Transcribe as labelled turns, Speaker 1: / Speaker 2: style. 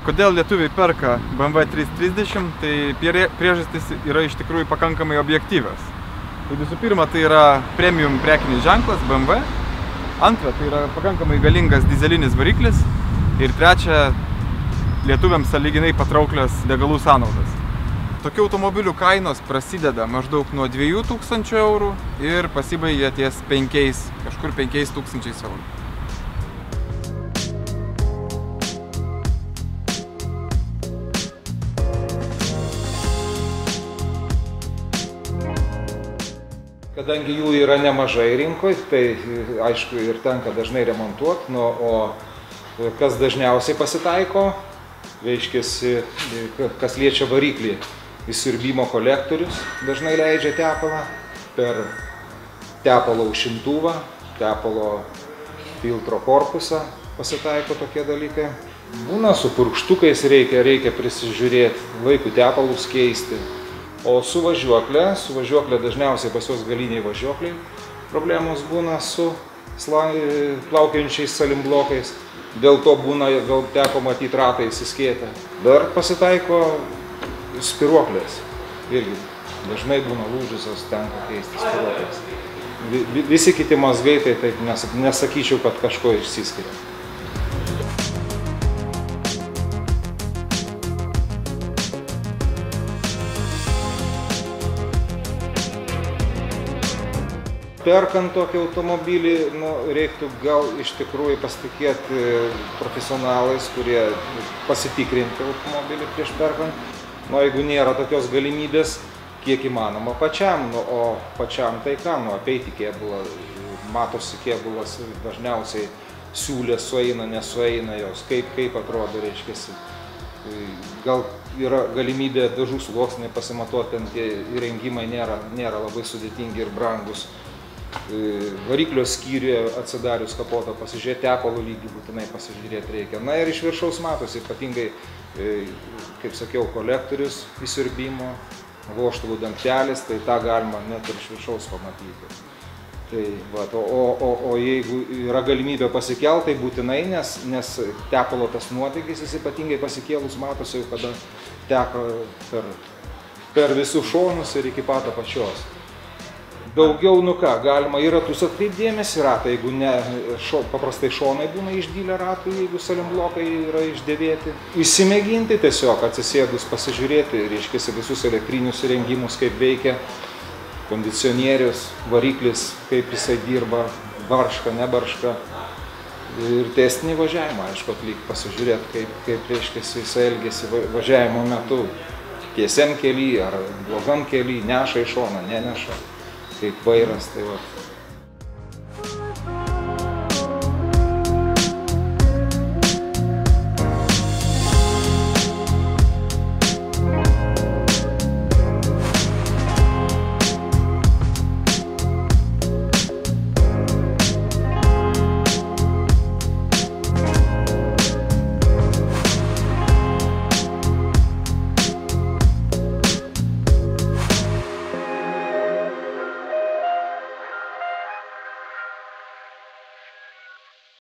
Speaker 1: Kodėl lietuviai perka BMW 330, tai priežastys yra iš tikrųjų pakankamai objektyvios. Tai visų pirma, tai yra premium prekinis ženklas BMW. Antra, tai yra pakankamai galingas dizelinis variklis. Ir trečia, lietuviams sąlyginai patrauklios degalų sąnaudos. Tokių automobilių kainos prasideda maždaug nuo 2000 eurų ir pasibaigia ties 5000 eurų.
Speaker 2: Kadangi jų yra nemažai rinkoje, tai aišku ir tenka dažnai remontuoti, o kas dažniausiai pasitaiko, reiškiasi, kas liečia variklį, įsiurbimo kolektorius dažnai leidžia tepalą per tepalo aušintuvą, tepalo filtro korpusą pasitaiko tokie dalykai. Būna su purkštukais reikia prisižiūrėti, laiku tepalus keisti. O su važiuoklė dažniausiai pas juos galiniai važiuokliai problemos būna su plaukiojančiais salimblokais. Dėl to būna, gal teko matyti ratai įsiskėtę. Dar pasitaiko spiruoklės. Irgi dažnai būna lūžusios, tenka keisti spiruoklės. Visi kiti mazgai, tai taip nesakyčiau, kad kažko išsiskiria. Perkant tokį automobilį, reiktų gal iš tikrųjų pasitikėti profesionalais, kurie pasitikrinti automobilį prieš perkant. Jeigu nėra tokios galimybės, kiek įmanoma pačiam, o pačiam tai ką, apeiti kėbulą, matosi kėbulas dažniausiai siūlės sueina, nesueina jos, kaip atrodo, reiškiasi. Gal yra galimybė dažų sluoksnį pasimatuoti, tie įrengimai nėra labai sudėtingi ir brangus. Variklio skyriuje atsidarius kapotą pasižiūrėti, tepalo lygį būtinai pasižiūrėti reikia. Ir iš viršaus matosi, ypatingai, kaip sakiau, kolektorius įsiurbimo, vožtuvų dangtelis, tai tą galima net ir iš viršaus pamatyti. O jeigu yra galimybė pasikelti, tai būtinai, nes tepalo tas nuotėkis, jis ypatingai pasikėlus matosi, kada teka per visus šonus ir iki pat apačios. Daugiau, galima į ratus atkreipdėmėsi ratą, jeigu ne, paprastai šonai būna išdylę ratų, jeigu salimblokai yra išdėvėti. Įsimėginti tiesiog, atsisėdus pasižiūrėti, reiškiasi visus elektrinius įrengimus, kaip veikia kondicionierius, variklis, kaip jisai dirba, barška, nebarška. Ir testinį važiavimą, aišku, atlikti, pasižiūrėti, kaip reiškiasi jisai elgiasi važiavimo metu. Tiesiam kely ar blogam kely, neša į šoną, neneša. Kaip vairas, tai